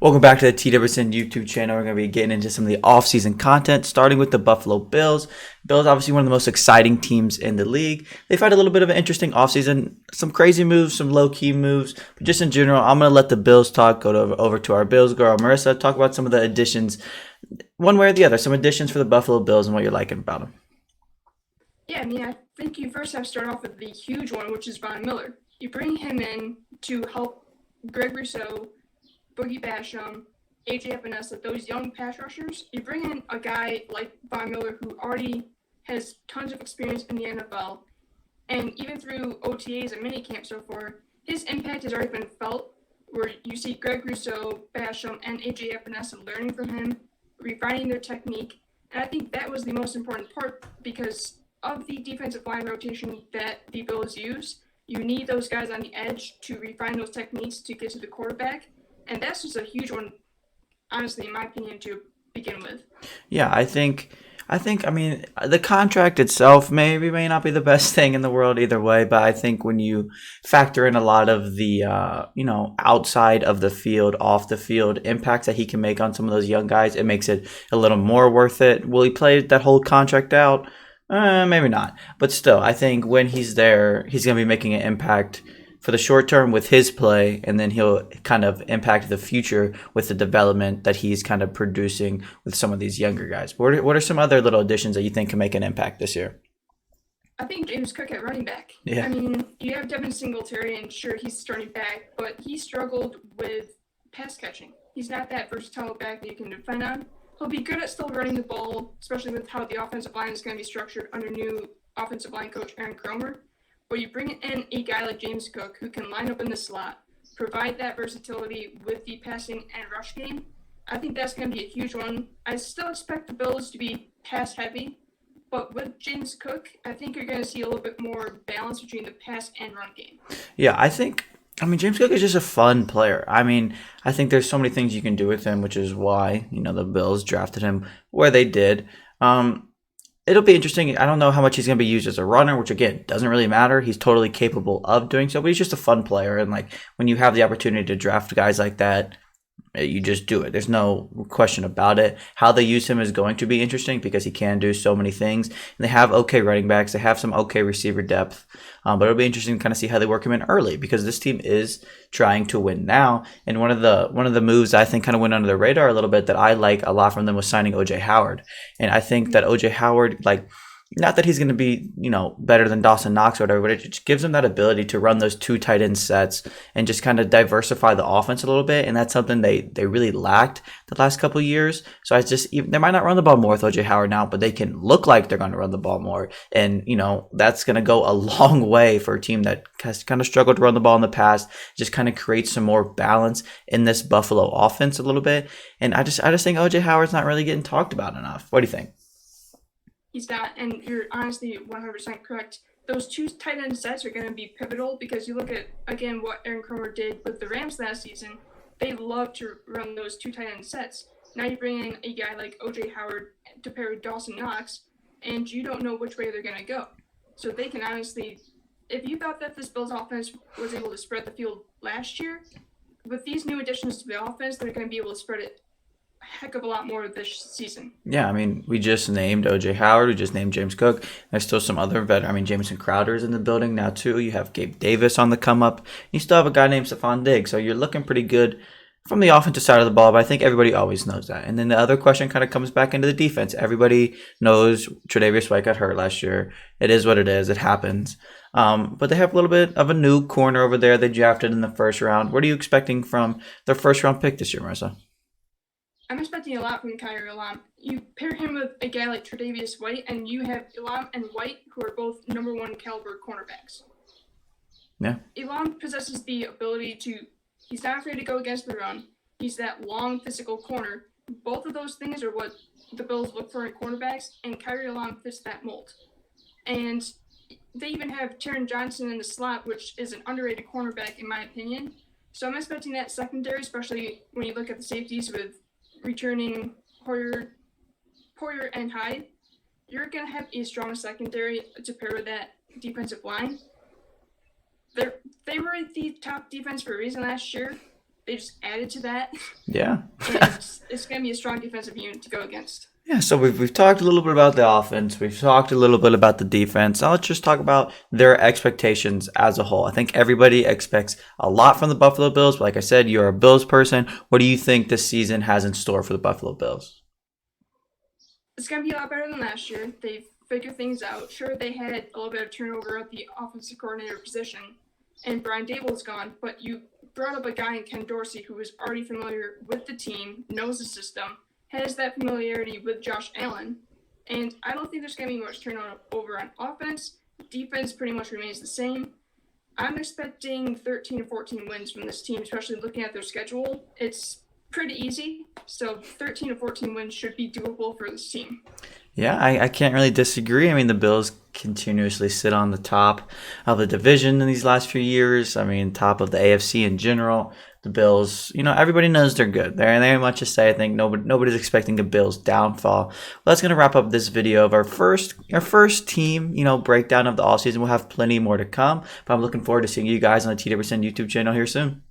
Welcome back to the TWSN YouTube channel. We're going to be getting into some of the off-season content, starting with the Buffalo Bills. Bills, obviously one of the most exciting teams in the league. They've had a little bit of an interesting offseason, some crazy moves, some low-key moves, but just in general, I'm going to let the Bills talk, over to our Bills girl, Marissa, talk about some of the additions, one way or the other, some additions for the Buffalo Bills and what you're liking about them. Yeah, I think you first have to start off with the huge one, which is Von Miller. You bring him in to help Greg Rousseau, Boogie Basham, AJ Epinesa, those young pass rushers. You bring in a guy like Von Miller who already has tons of experience in the NFL, and even through OTAs and minicamp so far, his impact has already been felt, where you see Greg Rousseau, Basham, and AJ Epinesa learning from him, refining their technique, and I think that was the most important part because of the defensive line rotation that the Bills use. You need those guys on the edge to refine those techniques to get to the quarterback, and that's just a huge one, honestly, in my opinion, to begin with. Yeah, I mean, the contract itself may not be the best thing in the world either way, but I think when you factor in a lot of the, outside of the field, off the field impacts that he can make on some of those young guys, it makes it a little more worth it. Will he play that whole contract out? Maybe not. But still, I think when he's there, he's going to be making an impact for the short term with his play, and then he'll kind of impact the future with the development that he's kind of producing with some of these younger guys. What are some other little additions that you think can make an impact this year? I think James Cook at running back. Yeah. I mean, you have Devin Singletary, and sure, he's starting back, but he struggled with pass catching. He's not that versatile back that you can depend on. He'll be good at still running the ball, especially with how the offensive line is going to be structured under new offensive line coach Aaron Cromer. But you bring in a guy like James Cook who can line up in the slot, provide that versatility with the passing and rush game. I think that's going to be a huge one. I still expect the Bills to be pass heavy, but with James Cook, I think you're going to see a little bit more balance between the pass and run game. Yeah, I mean, James Cook is just a fun player. I mean, I think there's so many things you can do with him, which is why, the Bills drafted him where they did. It'll be interesting. I don't know how much he's going to be used as a runner, which again doesn't really matter. He's totally capable of doing so, but he's just a fun player. And like when you have the opportunity to draft guys like that, you just do it. There's no question about it. How they use him is going to be interesting because he can do so many things. And they have okay running backs. They have some okay receiver depth. But it'll be interesting to kind of see how they work him in early because this team is trying to win now. And one of the moves I think kind of went under the radar a little bit that I like a lot from them was signing OJ Howard. And I think that OJ Howard, not that he's going to be, better than Dawson Knox or whatever, but it just gives him that ability to run those two tight end sets and just kind of diversify the offense a little bit. And that's something they really lacked the last couple of years. So they might not run the ball more with OJ Howard now, but they can look like they're going to run the ball more. And, that's going to go a long way for a team that has kind of struggled to run the ball in the past, just kind of create some more balance in this Buffalo offense a little bit. And I just think OJ Howard's not really getting talked about enough. What do you think? He's not, and you're honestly 100% correct. Those two tight end sets are going to be pivotal because you look at, again, what Aaron Cromer did with the Rams last season. They love to run those two tight end sets. Now you bring in a guy like OJ Howard to pair with Dawson Knox, and you don't know which way they're going to go. So they can honestly, if you thought that this Bills offense was able to spread the field last year, with these new additions to the offense, they're going to be able to spread it heck of a lot more this season. Yeah, I mean, we just named OJ Howard. We just named James Cook. There's still some other veterans. I mean, Jamison Crowder is in the building now, too. You have Gabe Davis on the come up. You still have a guy named Stephon Diggs. So you're looking pretty good from the offensive side of the ball, but I think everybody always knows that. And then the other question kind of comes back into the defense. Everybody knows Tre'Davious White got hurt last year. It is what it is. It happens. But they have a little bit of a new corner over there they drafted in the first round. What are you expecting from their first round pick this year, Marissa? I'm expecting a lot from Kyrie Elam. You pair him with a guy like Tre'Davious White, and you have Elam and White, who are both number one caliber cornerbacks. Yeah. Elam possesses the ability he's not afraid to go against the run. He's that long physical corner. Both of those things are what the Bills look for in cornerbacks, and Kyrie Elam fits that mold. And they even have Taron Johnson in the slot, which is an underrated cornerback in my opinion. So I'm expecting that secondary, especially when you look at the safeties with returning Poyer and Hyde, you're going to have a strong secondary to pair with that defensive line. They were the top defense for a reason last year, they just added to that, Yeah. and it's going to be a strong defensive unit to go against. Yeah, so we've talked a little bit about the offense. We've talked a little bit about the defense. Now let's just talk about their expectations as a whole. I think everybody expects a lot from the Buffalo Bills. But like I said, you're a Bills person. What do you think this season has in store for the Buffalo Bills? It's going to be a lot better than last year. They've figured things out. Sure, they had a little bit of turnover at the offensive coordinator position, and Brian Dable's gone, but you brought up a guy in Ken Dorsey who is already familiar with the team, knows the system, has that familiarity with Josh Allen, and I don't think there's going to be much turnover on offense. Defense pretty much remains the same. I'm expecting 13 to 14 wins from this team, especially looking at their schedule. It's pretty easy, so 13 to 14 wins should be doable for this team. Yeah, I can't really disagree. I mean, the Bills continuously sit on the top of the division in these last few years. I mean, top of the AFC in general. The Bills, everybody knows they're good. They're very much to say. I think nobody's expecting a Bills downfall. Well, that's gonna wrap up this video of our first team, breakdown of the offseason. We'll have plenty more to come, but I'm looking forward to seeing you guys on the TWSN YouTube channel here soon.